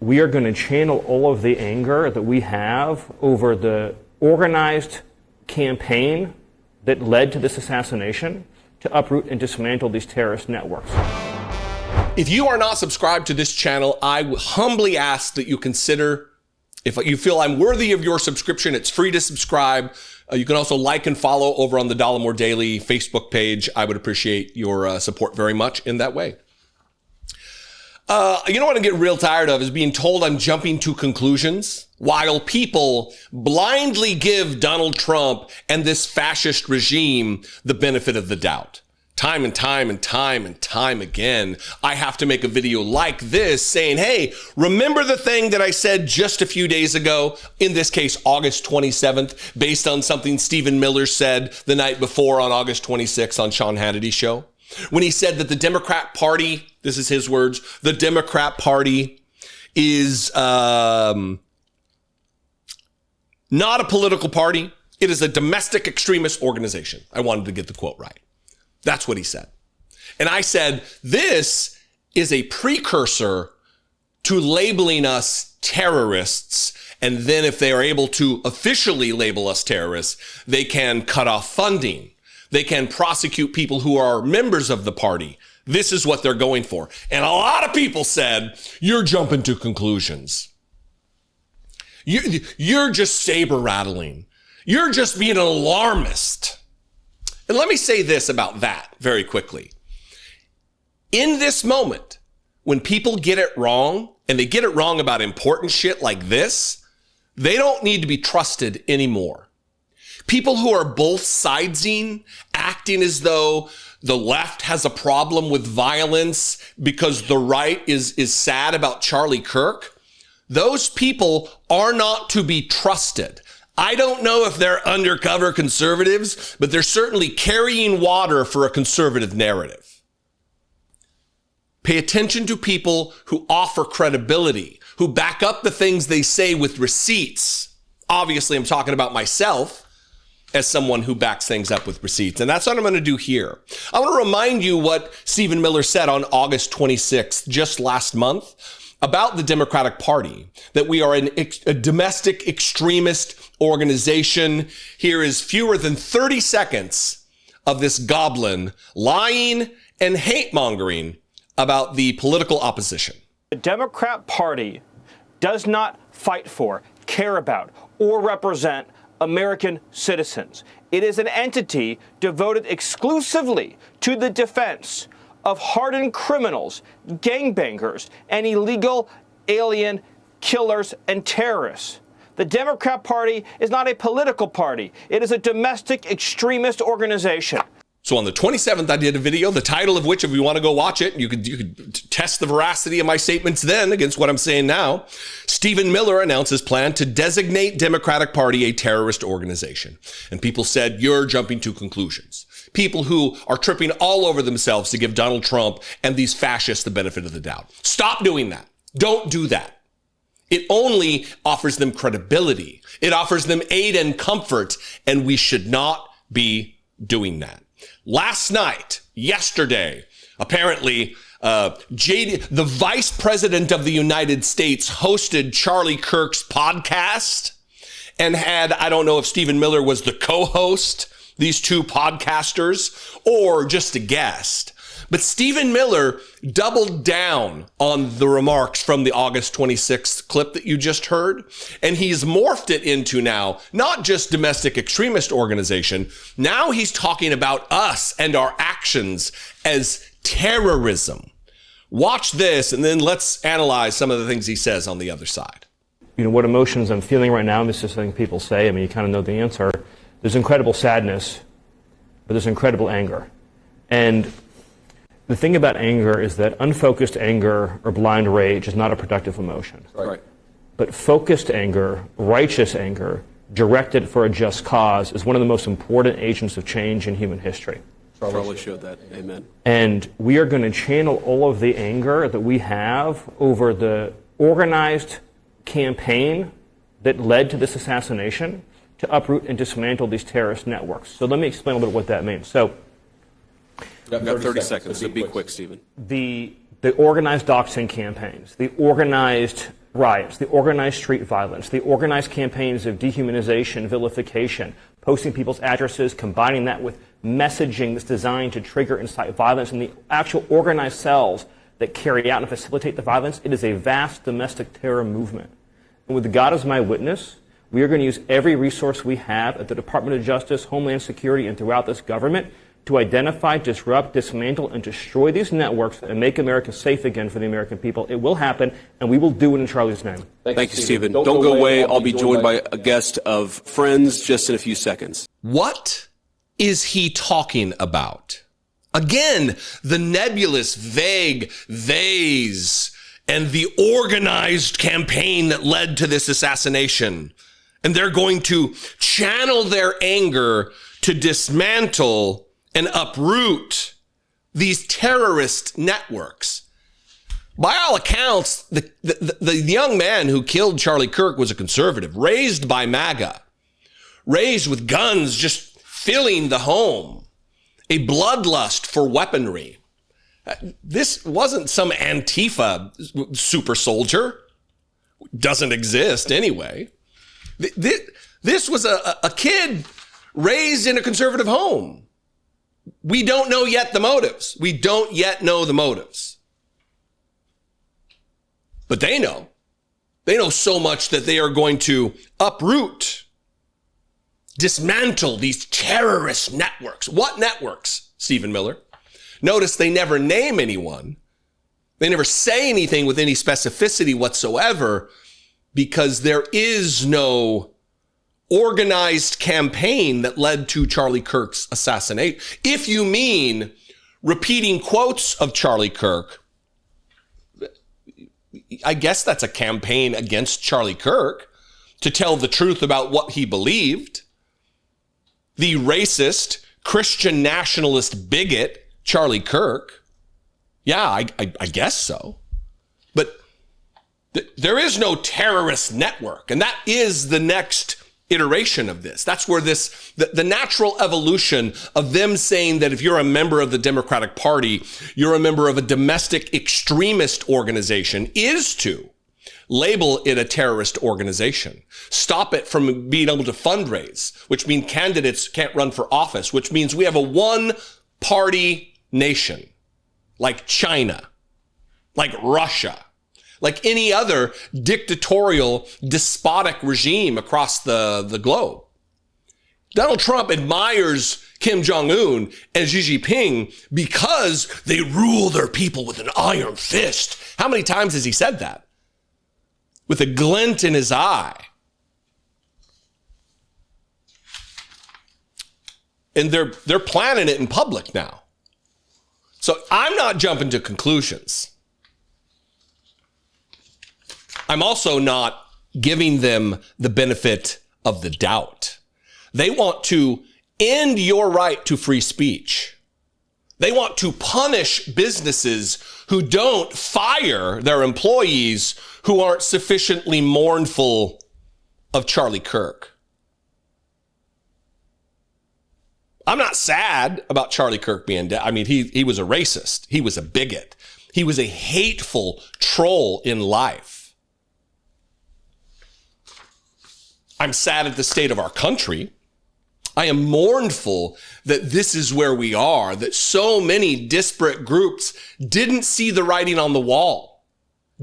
we are going to channel all of the anger that we have over the organized campaign that led to this assassination to uproot and dismantle these terrorist networks. If you are not subscribed to this channel, I humbly ask that you consider, if you feel I'm worthy of your subscription, it's free to subscribe. You can also like and follow over on the Dollemore Daily Facebook page. I would appreciate your support very much in that way. You know what I get real tired of is being told I'm jumping to conclusions while people blindly give Donald Trump and this fascist regime the benefit of the doubt. Time and time and time and time again, I have to make a video like this saying, hey, remember the thing that I said just a few days ago, in this case, August 27th, based on something Stephen Miller said the night before on August 26th on Sean Hannity's show? When he said that the Democrat Party, this is his words, the Democrat Party is not a political party. It is a domestic extremist organization. I wanted to get the quote right. That's what he said. And I said, this is a precursor to labeling us terrorists. And then if they are able to officially label us terrorists, they can cut off funding. They can prosecute people who are members of the party. This is what they're going for. And a lot of people said, you're jumping to conclusions. You're just saber rattling. You're just being an alarmist. And let me say this about that very quickly. In this moment, when people get it wrong, and they get it wrong about important shit like this, they don't need to be trusted anymore. People who are both sidesing, acting as though the left has a problem with violence because the right is sad about Charlie Kirk, those people are not to be trusted. I don't know if they're undercover conservatives, but they're certainly carrying water for a conservative narrative. Pay attention to people who offer credibility, who back up the things they say with receipts. Obviously, I'm talking about myself as someone who backs things up with receipts. And that's what I'm going to do here. I want to remind you what Stephen Miller said on August 26th, just last month, about the Democratic Party, that we are a domestic extremist organization. Here is fewer than 30 seconds of this goblin lying and hate-mongering about the political opposition. The Democrat Party does not fight for, care about, or represent American citizens. It is an entity devoted exclusively to the defense of hardened criminals, gangbangers, and illegal alien killers and terrorists. The Democrat Party is not a political party. It is a domestic extremist organization. So on the 27th, I did a video, the title of which, if you want to go watch it, you could test the veracity of my statements then against what I'm saying now. Stephen Miller announced his plan to designate Democratic Party a terrorist organization. And people said, you're jumping to conclusions. People who are tripping all over themselves to give Donald Trump and these fascists the benefit of the doubt. Stop doing that. Don't do that. It only offers them credibility. It offers them aid and comfort, and we should not be doing that. Last night, yesterday, apparently, the vice president of the United States hosted Charlie Kirk's podcast and had, I don't know if Stephen Miller was the co-host, these two podcasters, or just a guest. But Stephen Miller doubled down on the remarks from the August 26th clip that you just heard. And he's morphed it into now, not just domestic extremist organization. Now he's talking about us and our actions as terrorism. Watch this, and then let's analyze some of the things he says on the other side. You know, what emotions I'm feeling right now, and this is something people say, I mean, you kind of know the answer. There's incredible sadness, but there's incredible anger. And the thing about anger is that unfocused anger or blind rage is not a productive emotion. Right. But focused anger, righteous anger, directed for a just cause is one of the most important agents of change in human history. Charlie showed that. Amen. And we are going to channel all of the anger that we have over the organized campaign that led to this assassination to uproot and dismantle these terrorist networks. So let me explain a little bit what that means. So, we've got 30 seconds, so be quick, Stephen. The organized doxing campaigns, the organized riots, the organized street violence, the organized campaigns of dehumanization, vilification, posting people's addresses, combining that with messaging that's designed to trigger and incite violence, and the actual organized cells that carry out and facilitate the violence, it is a vast domestic terror movement. And with God as my witness, we are going to use every resource we have at the Department of Justice, Homeland Security, and throughout this government to identify, disrupt, dismantle, and destroy these networks and make America safe again for the American people. It will happen, and we will do it in Charlie's name. Thank you, Stephen. Don't go away. I'll be joined by a guest of Friends just in a few seconds. What is he talking about? Again, the nebulous, vague theys and the organized campaign that led to this assassination. And they're going to channel their anger to dismantle and uproot these terrorist networks. By all accounts, the young man who killed Charlie Kirk was a conservative, raised by MAGA, raised with guns just filling the home, a bloodlust for weaponry. This wasn't some Antifa super soldier. Doesn't exist anyway. This was a kid raised in a conservative home. We don't know yet the motives. We don't yet know the motives. But they know. They know so much that they are going to uproot, dismantle these terrorist networks. What networks, Stephen Miller? Notice they never name anyone. They never say anything with any specificity whatsoever because there is no organized campaign that led to Charlie Kirk's assassination. If you mean repeating quotes of Charlie Kirk, I guess that's a campaign against Charlie Kirk to tell the truth about what he believed. The racist, Christian nationalist bigot, Charlie Kirk. Yeah, I guess so. But there is no terrorist network. And that is the next iteration of this. That's where the natural evolution of them saying that if you're a member of the Democratic Party, you're a member of a domestic extremist organization is to label it a terrorist organization. Stop it from being able to fundraise, which means candidates can't run for office, which means we have a one-party nation like China, like Russia, like any other dictatorial, despotic regime across the globe. Donald Trump admires Kim Jong-un and Xi Jinping because they rule their people with an iron fist. How many times has he said that? With a glint in his eye. And they're planning it in public now. So I'm not jumping to conclusions. I'm also not giving them the benefit of the doubt. They want to end your right to free speech. They want to punish businesses who don't fire their employees who aren't sufficiently mournful of Charlie Kirk. I'm not sad about Charlie Kirk being dead. I mean, he was a racist. He was a bigot. He was a hateful troll in life. I'm sad at the state of our country. I am mournful that this is where we are, that so many disparate groups didn't see the writing on the wall,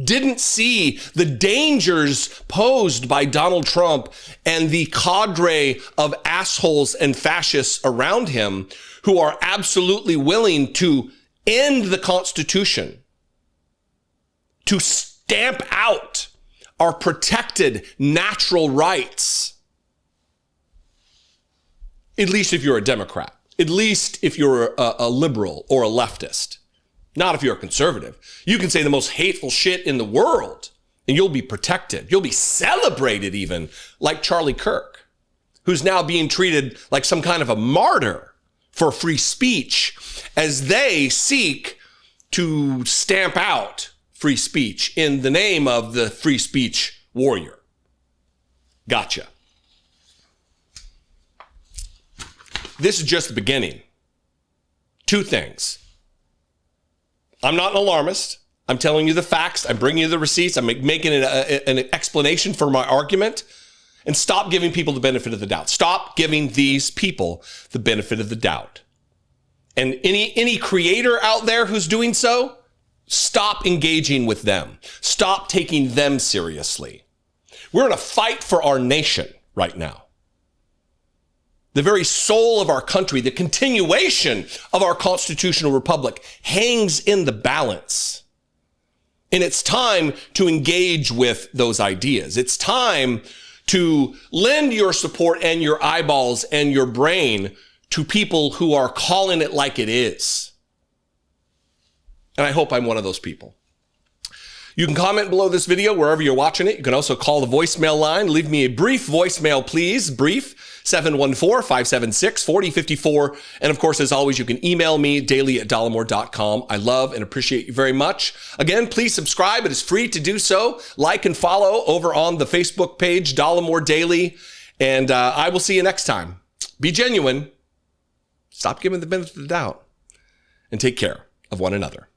didn't see the dangers posed by Donald Trump and the cadre of assholes and fascists around him who are absolutely willing to end the Constitution, to stamp out our protected natural rights. At least if you're a Democrat, at least if you're a liberal or a leftist, not if you're a conservative. You can say the most hateful shit in the world and you'll be protected. You'll be celebrated even like Charlie Kirk, who's now being treated like some kind of a martyr for free speech as they seek to stamp out free speech in the name of the free speech warrior. Gotcha. This is just the beginning. Two things. I'm not an alarmist. I'm telling you the facts. I'm bringing you the receipts. I'm making an explanation for my argument. And stop giving people the benefit of the doubt. Stop giving these people the benefit of the doubt. And any creator out there who's doing so, stop engaging with them. Stop taking them seriously. We're in a fight for our nation right now. The very soul of our country, the continuation of our constitutional republic hangs in the balance. And it's time to engage with those ideas. It's time to lend your support and your eyeballs and your brain to people who are calling it like it is. And I hope I'm one of those people. You can comment below this video wherever you're watching it. You can also call the voicemail line. Leave me a brief voicemail, please. Brief, 714-576-4054. And of course, as always, you can email me, daily@dollemore.com. I love and appreciate you very much. Again, please subscribe. It is free to do so. Like and follow over on the Facebook page, Dollemore Daily. And I will see you next time. Be genuine. Stop giving the benefit of the doubt. And take care of one another.